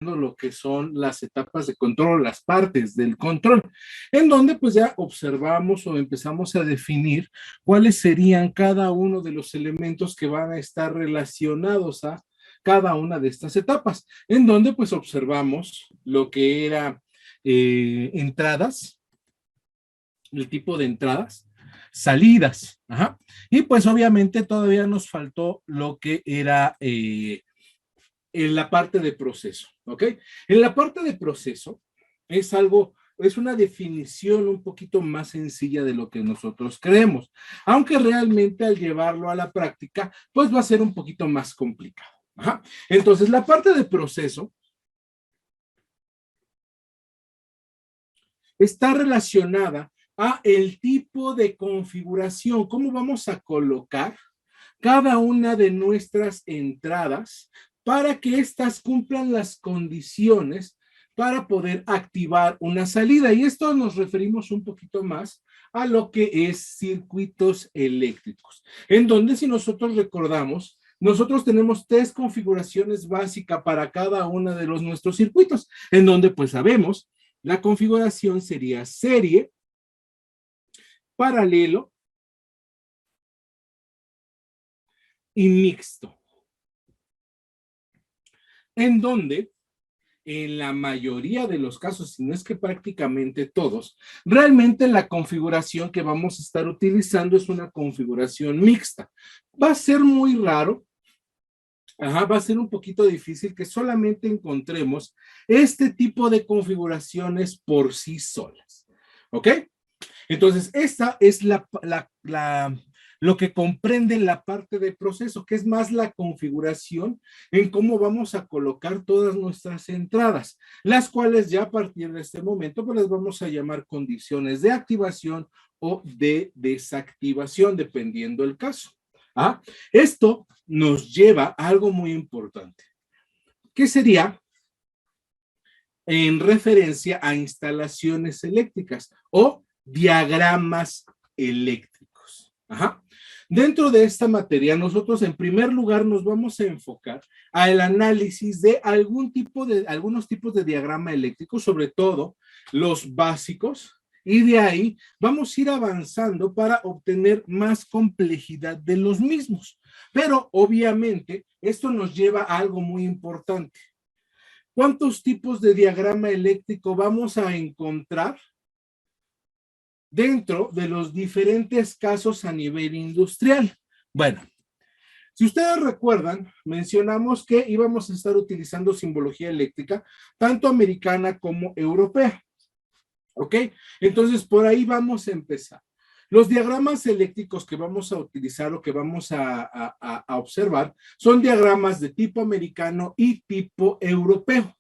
lo que son las etapas de control, las partes del control, en donde pues ya observamos o empezamos a definir cuáles serían cada uno de los elementos que van a estar relacionados a cada una de estas etapas, en donde pues observamos lo que era entradas, el tipo de entradas, salidas, ajá. Y pues obviamente todavía nos faltó lo que era en la parte de proceso, ¿ok? En la parte de proceso es algo, es una definición un poquito más sencilla de lo que nosotros creemos, aunque realmente al llevarlo a la práctica, pues va a ser un poquito más complicado. Ajá. Entonces, la parte de proceso está relacionada a el tipo de configuración, cómo vamos a colocar cada una de nuestras entradas para que éstas cumplan las condiciones para poder activar una salida. Y esto nos referimos un poquito más a lo que es circuitos eléctricos, en donde si nosotros recordamos, nosotros tenemos tres configuraciones básicas para cada uno de nuestros circuitos, en donde pues sabemos, la configuración sería serie, paralelo y mixto, en donde en la mayoría de los casos, si no es que prácticamente todos, realmente la configuración que vamos a estar utilizando es una configuración mixta. Va a ser muy raro, ajá, va a ser un poquito difícil que solamente encontremos este tipo de configuraciones por sí solas, ¿ok? Entonces, esta es lo que comprende la parte de proceso, que es más la configuración en cómo vamos a colocar todas nuestras entradas, las cuales ya a partir de este momento pues las vamos a llamar condiciones de activación o de desactivación, dependiendo el caso. ¿Ah? Esto nos lleva a algo muy importante, que sería en referencia a instalaciones eléctricas o diagramas eléctricos. Ajá. Dentro de esta materia, nosotros en primer lugar nos vamos a enfocar al análisis de algunos tipos de diagrama eléctrico, sobre todo los básicos, y de ahí vamos a ir avanzando para obtener más complejidad de los mismos. Pero obviamente esto nos lleva a algo muy importante. ¿Cuántos tipos de diagrama eléctrico vamos a encontrar dentro de los diferentes casos a nivel industrial? Bueno, si ustedes recuerdan, mencionamos que íbamos a estar utilizando simbología eléctrica, tanto americana como europea. ¿Ok? Entonces, por ahí vamos a empezar. Los diagramas eléctricos que vamos a utilizar o que vamos a observar son diagramas de tipo americano y tipo europeo.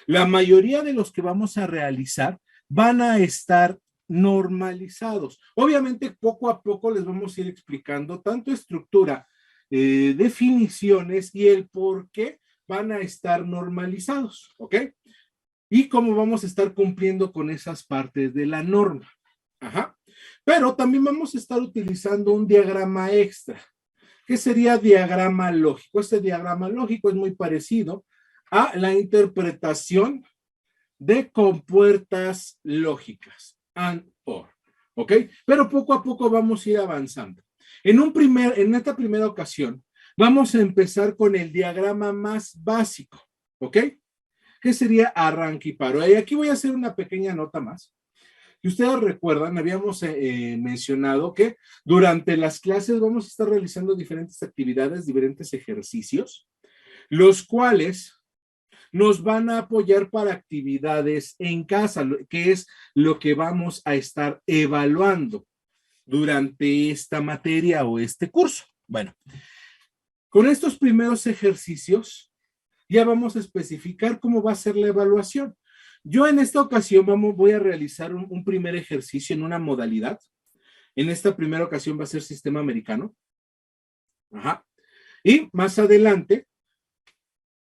La mayoría de los que vamos a realizar van a estar normalizados. Obviamente, poco a poco les vamos a ir explicando tanto estructura, definiciones y el por qué van a estar normalizados, ¿ok? Y cómo vamos a estar cumpliendo con esas partes de la norma. Ajá. Pero también vamos a estar utilizando un diagrama extra, que sería diagrama lógico. Este diagrama lógico es muy parecido a la interpretación de compuertas lógicas, and or, ¿ok? Pero poco a poco vamos a ir avanzando. En esta primera ocasión, vamos a empezar con el diagrama más básico, ¿ok? Que sería arranque y paro. Y aquí voy a hacer una pequeña nota más. Si ustedes recuerdan, habíamos mencionado que durante las clases vamos a estar realizando diferentes actividades, diferentes ejercicios, los cuales nos van a apoyar para actividades en casa, que es lo que vamos a estar evaluando durante esta materia o este curso. Bueno, con estos primeros ejercicios ya vamos a especificar cómo va a ser la evaluación. Yo en esta ocasión voy a realizar un primer ejercicio en una modalidad. En esta primera ocasión va a ser sistema americano. Ajá. Y más adelante,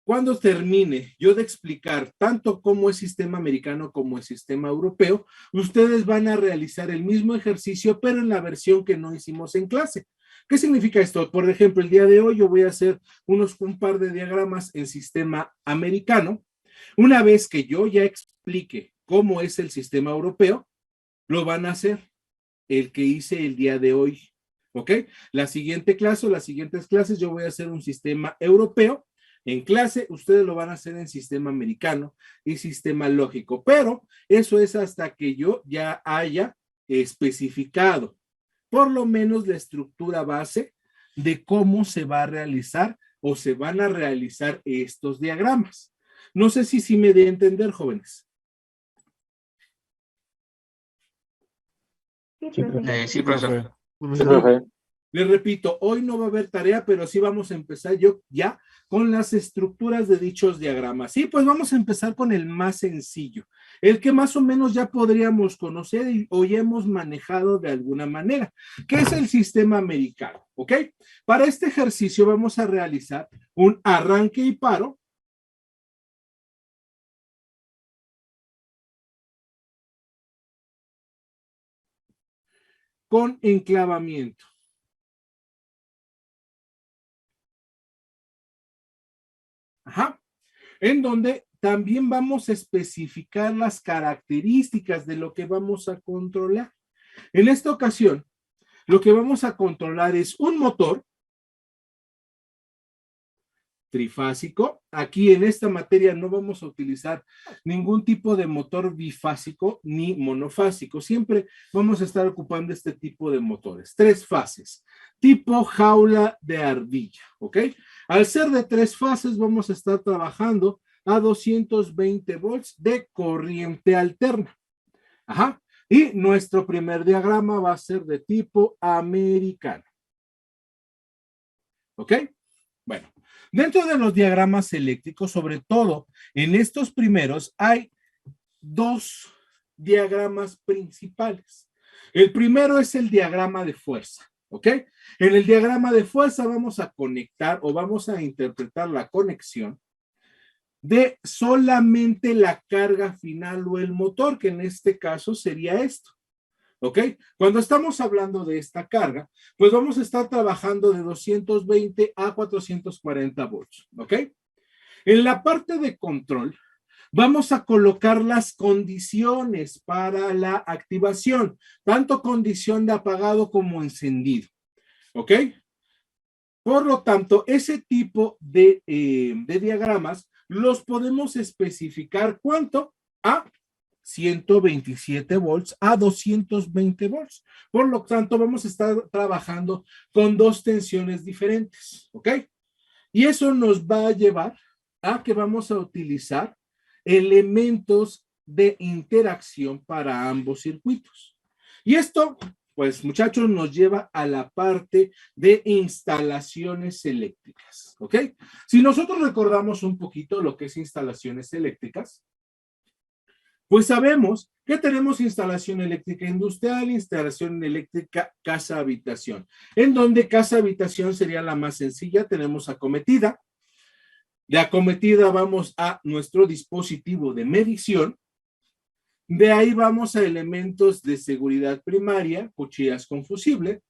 cuando termine yo de explicar tanto cómo es sistema americano como el sistema europeo, ustedes van a realizar el mismo ejercicio, pero en la versión que no hicimos en clase. ¿Qué significa esto? Por ejemplo, el día de hoy yo voy a hacer un par de diagramas en sistema americano, Una vez que yo ya explique cómo es el sistema europeo, lo van a hacer el que hice el día de hoy. ¿Ok? La siguiente clase o las siguientes clases yo voy a hacer un sistema europeo. En clase ustedes lo van a hacer en sistema americano y sistema lógico, pero eso es hasta que yo ya haya especificado por lo menos la estructura base de cómo se va a realizar o se van a realizar estos diagramas. No sé si me dé a entender, jóvenes. Sí, profesor. Sí, profe. Les repito, hoy no va a haber tarea, pero sí vamos a empezar yo ya con las estructuras de dichos diagramas. Sí, pues vamos a empezar con el más sencillo, el que más o menos ya podríamos conocer y hoy hemos manejado de alguna manera, que es el sistema americano, ¿ok? Para este ejercicio vamos a realizar un arranque y paro con enclavamiento. Ajá. En donde también vamos a especificar las características de lo que vamos a controlar. En esta ocasión, lo que vamos a controlar es un motor trifásico. Aquí en esta materia no vamos a utilizar ningún tipo de motor bifásico ni monofásico. Siempre vamos a estar ocupando este tipo de motores. 3 fases, tipo jaula de ardilla, ¿ok? Al ser de 3 fases vamos a estar trabajando a 220 volts de corriente alterna. Ajá. Y nuestro primer diagrama va a ser de tipo americano. ¿Ok? Bueno, dentro de los diagramas eléctricos, sobre todo en estos primeros, hay 2 diagramas principales. El primero es el diagrama de fuerza, ¿ok? En el diagrama de fuerza vamos a conectar o vamos a interpretar la conexión de solamente la carga final o el motor, que en este caso sería esto. ¿Ok? Cuando estamos hablando de esta carga, pues vamos a estar trabajando de 220 a 440 volts. ¿Ok? En la parte de control, vamos a colocar las condiciones para la activación, tanto condición de apagado como encendido. ¿Ok? Por lo tanto, ese tipo de diagramas los podemos especificar ¿cuánto? A 127 volts a 220 volts. Por lo tanto, vamos a estar trabajando con 2 tensiones diferentes, ¿ok? Y eso nos va a llevar a que vamos a utilizar elementos de interacción para ambos circuitos. Y esto, pues muchachos, nos lleva a la parte de instalaciones eléctricas, ¿ok? Si nosotros recordamos un poquito lo que es instalaciones eléctricas, pues sabemos que tenemos instalación eléctrica industrial, instalación eléctrica casa-habitación, en donde casa-habitación sería la más sencilla, tenemos acometida. De acometida vamos a nuestro dispositivo de medición. De ahí vamos a elementos de seguridad primaria, cuchillas con fusible.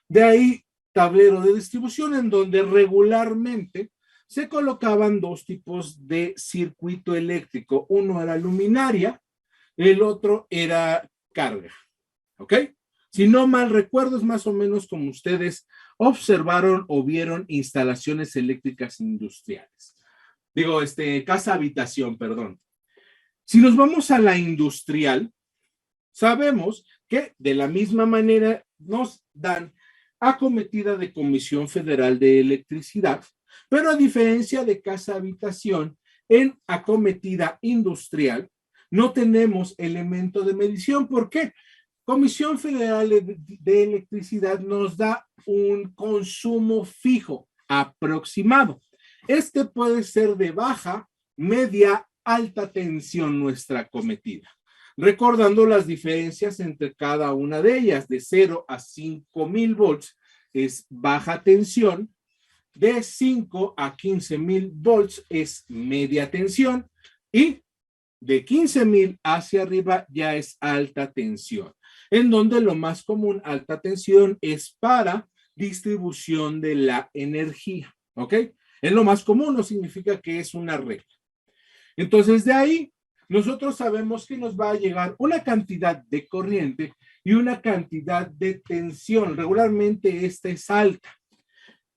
De ahí tablero de distribución, en donde regularmente se colocaban 2 tipos de circuito eléctrico. Uno era luminaria, el otro era carga, ¿ok? Si no mal recuerdo, es más o menos como ustedes observaron o vieron instalaciones eléctricas industriales. Digo, casa habitación, perdón. Si nos vamos a la industrial, sabemos que de la misma manera nos dan acometida de Comisión Federal de Electricidad, pero a diferencia de casa habitación, en acometida industrial, no tenemos elemento de medición. ¿Por qué? Comisión Federal de Electricidad nos da un consumo fijo aproximado. Este puede ser de baja, media, alta tensión nuestra acometida. Recordando las diferencias entre cada una de ellas, de 0 a 5,000 volts es baja tensión, de 5 a 15,000 volts es media tensión y de 15,000 hacia arriba ya es alta tensión, en donde lo más común, alta tensión, es para distribución de la energía, ¿ok? Es lo más común, no significa que es una regla. Entonces, de ahí, nosotros sabemos que nos va a llegar una cantidad de corriente y una cantidad de tensión. Regularmente esta es alta.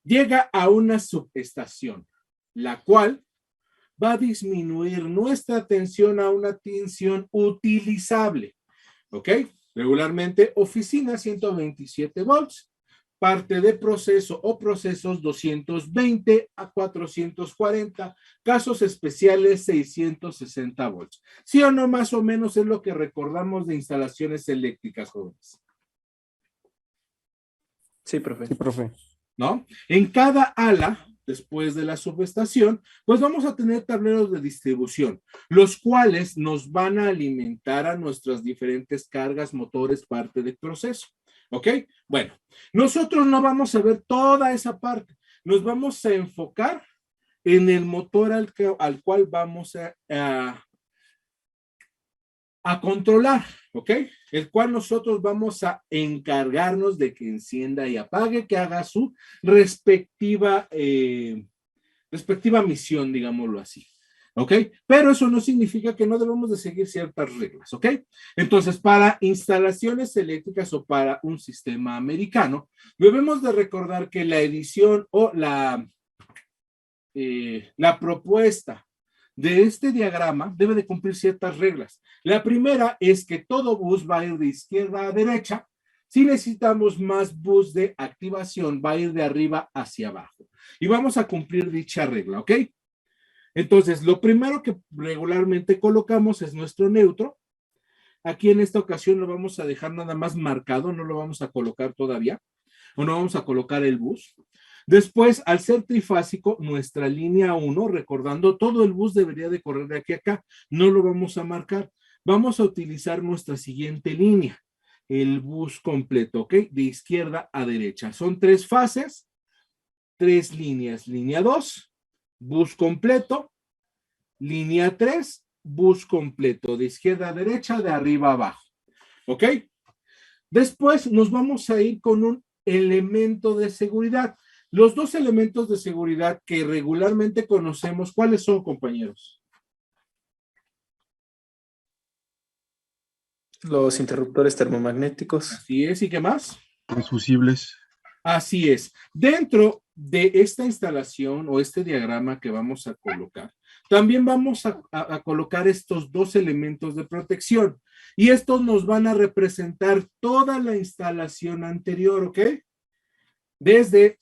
Llega a una subestación, la cual va a disminuir nuestra tensión a una tensión utilizable. ¿Ok? Regularmente oficina 127 volts, parte de proceso o procesos 220 a 440, casos especiales 660 volts. ¿Sí o no? Más o menos es lo que recordamos de instalaciones eléctricas, jóvenes. Sí, profe. Sí, profe. ¿No? En cada ala, después de la subestación, pues vamos a tener tableros de distribución, los cuales nos van a alimentar a nuestras diferentes cargas, motores, parte del proceso. ¿Ok? Bueno, nosotros no vamos a ver toda esa parte, nos vamos a enfocar en el motor al cual vamos a controlar, ¿ok? El cual nosotros vamos a encargarnos de que encienda y apague, que haga su respectiva misión, digámoslo así, ¿ok? Pero eso no significa que no debemos de seguir ciertas reglas, ¿ok? Entonces, para instalaciones eléctricas o para un sistema americano, debemos de recordar que la edición o la propuesta de este diagrama debe de cumplir ciertas reglas. La primera es que todo bus va a ir de izquierda a derecha. Si necesitamos más bus de activación, va a ir de arriba hacia abajo. Y vamos a cumplir dicha regla, ¿ok? Entonces, lo primero que regularmente colocamos es nuestro neutro. Aquí en esta ocasión lo vamos a dejar nada más marcado, no lo vamos a colocar todavía, o no vamos a colocar el bus. Después, al ser trifásico, nuestra línea 1, recordando, todo el bus debería de correr de aquí a acá, no lo vamos a marcar. Vamos a utilizar nuestra siguiente línea, el bus completo, ¿ok? De izquierda a derecha. Son 3 fases, 3 líneas. Línea 2, bus completo. Línea 3, bus completo, de izquierda a derecha, de arriba a abajo, ¿ok? Después nos vamos a ir con un elemento de seguridad. Los 2 elementos de seguridad que regularmente conocemos, ¿cuáles son, compañeros? Los interruptores termomagnéticos. Así es, ¿y qué más? Transfusibles. Así es. Dentro de esta instalación o este diagrama que vamos a colocar, también vamos a colocar estos 2 elementos de protección y estos nos van a representar toda la instalación anterior, ¿ok? Desde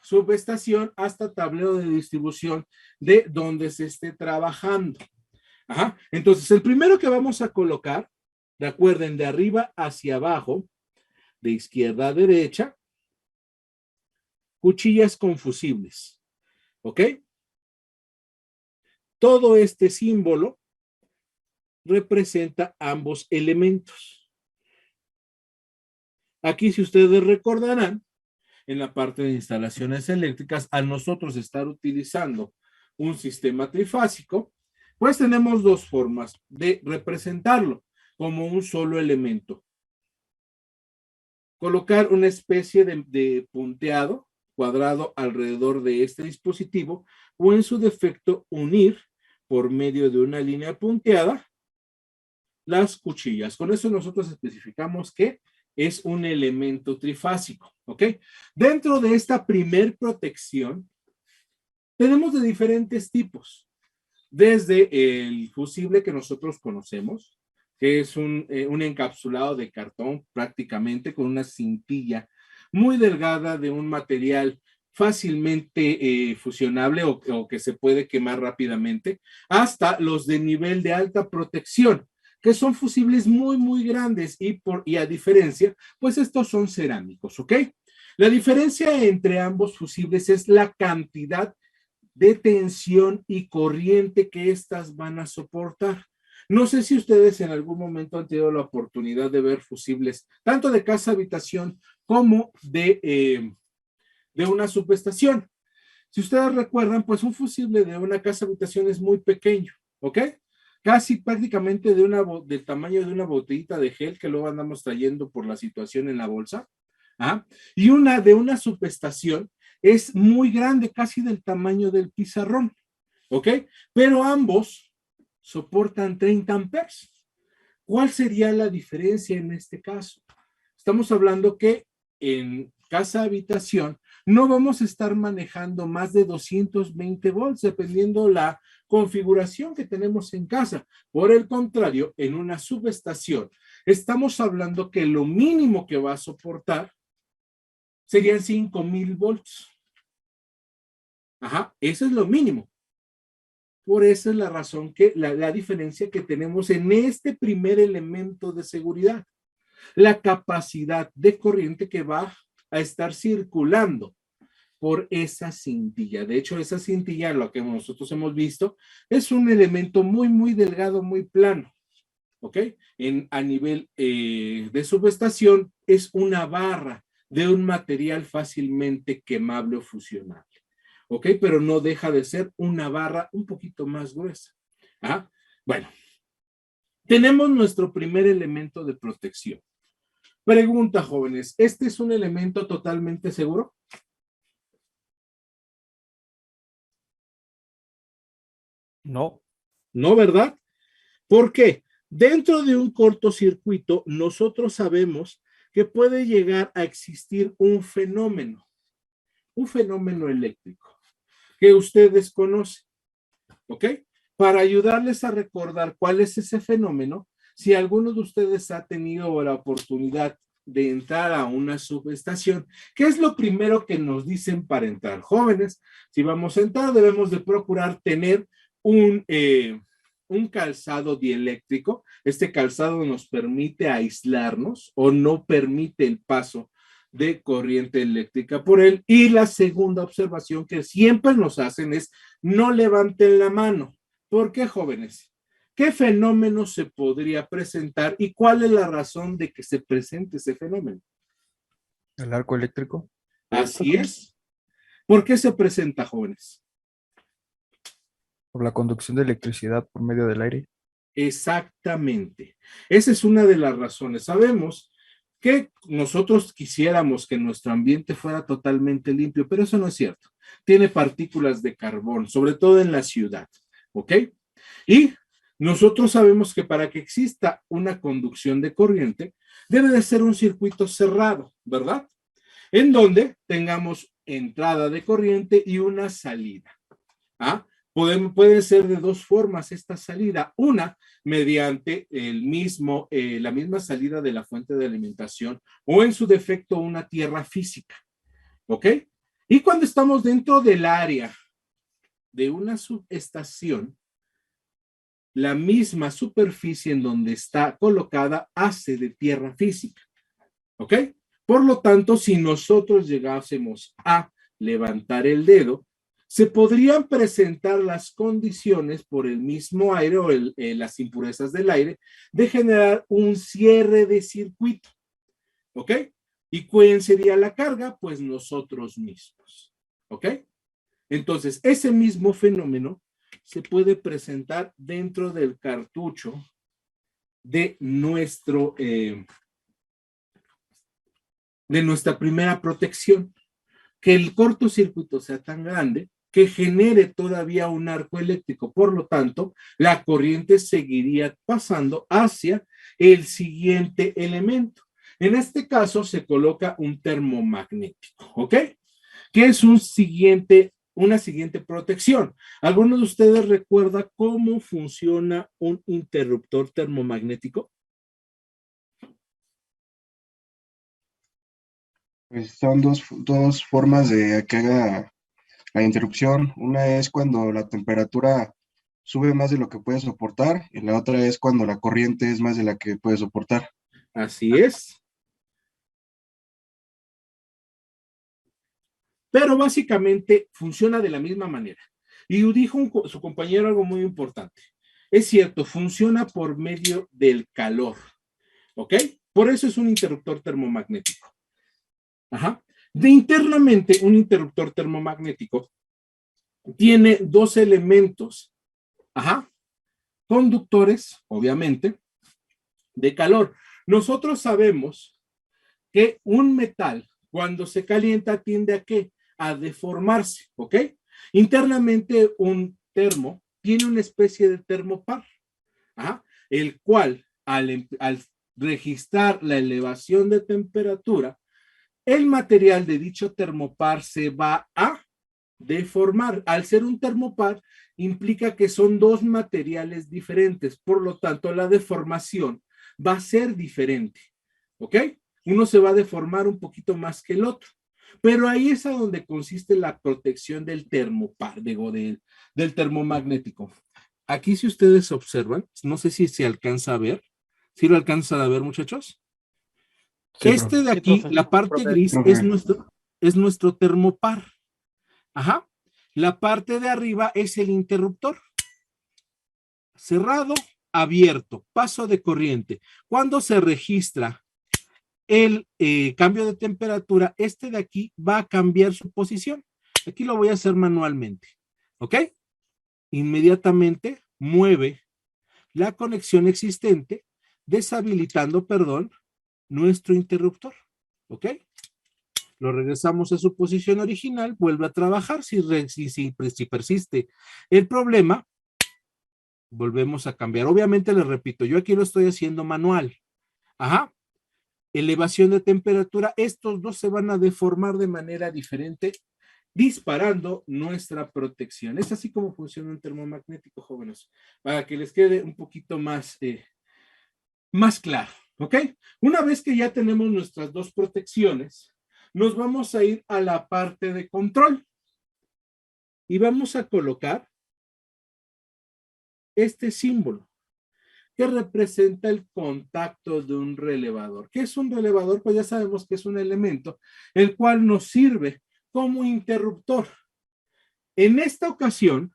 subestación hasta tablero de distribución de donde se esté trabajando. Ajá. Entonces, el primero que vamos a colocar, recuerden, de arriba hacia abajo, de izquierda a derecha, cuchillas confusibles, ¿ok? Todo este símbolo representa ambos elementos. Aquí, si ustedes recordarán, en la parte de instalaciones eléctricas, al nosotros estar utilizando un sistema trifásico, pues tenemos 2 formas de representarlo como un solo elemento. Colocar una especie de punteado cuadrado alrededor de este dispositivo o en su defecto unir por medio de una línea punteada las cuchillas. Con eso nosotros especificamos que es un elemento trifásico, ¿ok? Dentro de esta primer protección tenemos de diferentes tipos, desde el fusible que nosotros conocemos, que es un encapsulado de cartón prácticamente con una cintilla muy delgada de un material fácilmente fusionable o que se puede quemar rápidamente, hasta los de nivel de alta protección, que son fusibles muy, muy grandes y a diferencia, pues estos son cerámicos, ¿ok? La diferencia entre ambos fusibles es la cantidad de tensión y corriente que éstas van a soportar. No sé si ustedes en algún momento han tenido la oportunidad de ver fusibles, tanto de casa habitación como de una subestación. Si ustedes recuerdan, pues un fusible de una casa habitación es muy pequeño, ¿ok? Casi prácticamente del tamaño de una botellita de gel que luego andamos trayendo por la situación en la bolsa. ¿Ah? Y una de una subestación es muy grande, casi del tamaño del pizarrón. ¿ok? Pero ambos soportan 30 amperes. ¿Cuál sería la diferencia en este caso? Estamos hablando que en casa habitación no vamos a estar manejando más de 220 volts dependiendo la configuración que tenemos en casa. Por el contrario, en una subestación estamos hablando que lo mínimo que va a soportar serían 5000 volts. Ajá, eso es lo mínimo. Por eso es la razón que la diferencia que tenemos en este primer elemento de seguridad. La capacidad de corriente que va a estar circulando por esa cintilla. De hecho, esa cintilla, lo que nosotros hemos visto, es un elemento muy, muy delgado, muy plano. ¿Ok? A nivel de subestación, es una barra de un material fácilmente quemable o fusionable. ¿Ok? Pero no deja de ser una barra un poquito más gruesa. ¿Ah? Bueno, tenemos nuestro primer elemento de protección. Pregunta, jóvenes, ¿este es un elemento totalmente seguro? No. No, ¿verdad? ¿Por qué? Dentro de un cortocircuito, nosotros sabemos que puede llegar a existir un fenómeno eléctrico que ustedes conocen, ¿ok? Para ayudarles a recordar cuál es ese fenómeno, si alguno de ustedes ha tenido la oportunidad de entrar a una subestación, ¿qué es lo primero que nos dicen para entrar? Jóvenes, si vamos a entrar, debemos de procurar tener un calzado dieléctrico. Este calzado nos permite aislarnos o no permite el paso de corriente eléctrica por él. Y la segunda observación que siempre nos hacen es no levanten la mano. ¿Por qué, jóvenes? ¿Qué fenómeno se podría presentar y cuál es la razón de que se presente ese fenómeno? El arco eléctrico. Así es. ¿Por qué se presenta, jóvenes? Por la conducción de electricidad por medio del aire. Exactamente. Esa es una de las razones. Sabemos que nosotros quisiéramos que nuestro ambiente fuera totalmente limpio, pero eso no es cierto. Tiene partículas de carbón, sobre todo en la ciudad, ¿ok? Y nosotros sabemos que para que exista una conducción de corriente, debe de ser un circuito cerrado, ¿verdad? En donde tengamos entrada de corriente y una salida. ¿Ah? Puede ser de dos formas esta salida. Una, mediante la misma salida de la fuente de alimentación o en su defecto una tierra física. ¿Ok? Y cuando estamos dentro del área de una subestación, la misma superficie en donde está colocada hace de tierra física. ¿Ok? Por lo tanto, si nosotros llegásemos a levantar el dedo, se podrían presentar las condiciones por el mismo aire o las impurezas del aire de generar un cierre de circuito. ¿Ok? ¿Y quién sería la carga? Pues nosotros mismos. ¿Ok? Entonces, ese mismo fenómeno se puede presentar dentro del cartucho de nuestra primera protección, que el cortocircuito sea tan grande que genere todavía un arco eléctrico. Por lo tanto, la corriente seguiría pasando hacia el siguiente elemento. En este caso se coloca un termomagnético, ¿ok? Que es una siguiente protección. ¿Alguno de ustedes recuerda cómo funciona un interruptor termomagnético? Pues son dos formas de que haga la interrupción. Una es cuando la temperatura sube más de lo que puede soportar y la otra es cuando la corriente es más de la que puede soportar. Así es. Pero básicamente funciona de la misma manera. Y dijo su compañero algo muy importante. Es cierto, funciona por medio del calor. ¿Ok? Por eso es un interruptor termomagnético. Ajá. Internamente, un interruptor termomagnético tiene dos elementos, ajá, conductores, obviamente, de calor. Nosotros sabemos que un metal, cuando se calienta, tiende a ¿qué? A deformarse, ¿ok? Internamente, un termo tiene una especie de termopar, el cual al registrar la elevación de temperatura, el material de dicho termopar se va a deformar. Al ser un termopar, implica que son dos materiales diferentes, por lo tanto, la deformación va a ser diferente, ¿ok? Uno se va a deformar un poquito más que el otro, pero ahí es a donde consiste la protección del termopar, digo, del termomagnético. Aquí, si ustedes observan, no sé si se alcanza a ver, ¿sí lo alcanzan a ver, muchachos? Sí, Este profe. de aquí, profe. la parte Profe. gris es nuestro termopar. Ajá. La parte de arriba es el interruptor. Cerrado, abierto, paso de corriente. Cuando se registra el cambio de temperatura, este de aquí va a cambiar su posición. Aquí lo voy a hacer manualmente. ¿Ok? Inmediatamente mueve la conexión existente, deshabilitando, perdón, nuestro interruptor. ¿Ok? Lo regresamos a su posición original, vuelve a trabajar. Si persiste el problema, volvemos a cambiar. Obviamente, les repito, yo aquí lo estoy haciendo manual. Ajá. Elevación de temperatura. Estos dos se van a deformar de manera diferente, disparando nuestra protección. Es así como funciona un termomagnético, jóvenes, para que les quede un poquito más claro. ¿Ok? Una vez que ya tenemos nuestras dos protecciones, nos vamos a ir a la parte de control y vamos a colocar este símbolo que representa el contacto de un relevador. ¿Qué es un relevador? Pues ya sabemos que es un elemento el cual nos sirve como interruptor. En esta ocasión,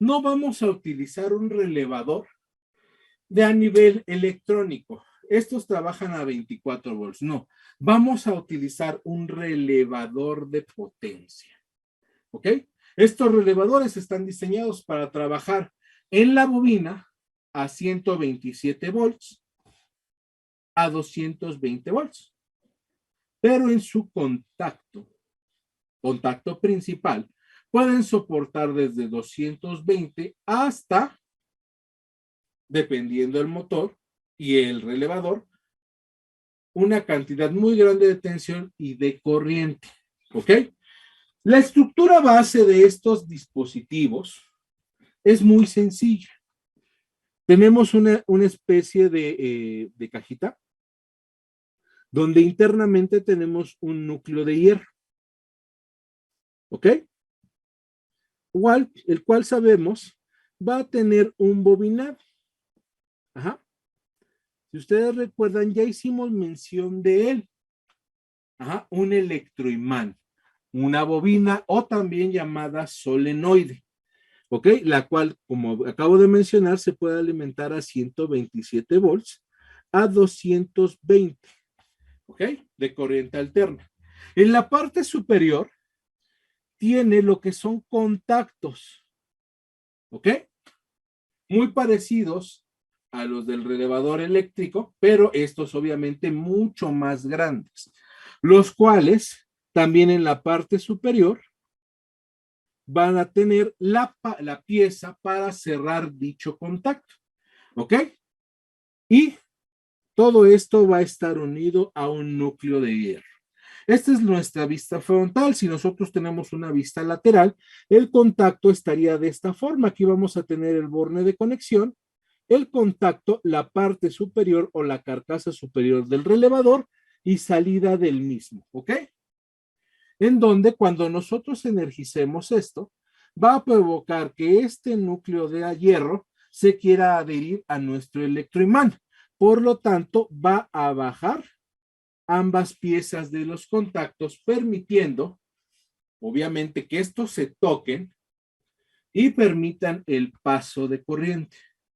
no vamos a utilizar un relevador a nivel electrónico. Estos trabajan a 24 volts. No, vamos a utilizar un relevador de potencia. ¿Ok? Estos relevadores están diseñados para trabajar en la bobina a 127 volts, a 220 volts. Pero en su contacto principal, pueden soportar desde 220 hasta, dependiendo del motor y el relevador, una cantidad muy grande de tensión y de corriente. ¿Ok? La estructura base de estos dispositivos es muy sencilla. Tenemos una especie de cajita donde internamente tenemos un núcleo de hierro. ¿Ok? El cual sabemos va a tener un bobinado. Ajá. Si ustedes recuerdan, ya hicimos mención de él. Ajá, un electroimán, una bobina o también llamada solenoide. ¿Ok? La cual, como acabo de mencionar, se puede alimentar a 127 volts a 220, ¿ok? De corriente alterna. En la parte superior tiene lo que son contactos, ¿ok? Muy parecidos a los del relevador eléctrico, pero estos obviamente mucho más grandes, los cuales también en la parte superior van a tener la pieza para cerrar dicho contacto, ¿ok? Y todo esto va a estar unido a un núcleo de hierro. Esta es nuestra vista frontal. Si nosotros tenemos una vista lateral, el contacto estaría de esta forma. Aquí vamos a tener el borne de conexión, el contacto, la parte superior o la carcasa superior del relevador y salida del mismo, ¿ok? En donde cuando nosotros energicemos esto, va a provocar que este núcleo de hierro se quiera adherir a nuestro electroimán. Por lo tanto, va a bajar ambas piezas de los contactos, permitiendo, obviamente, que estos se toquen y permitan el paso de corriente.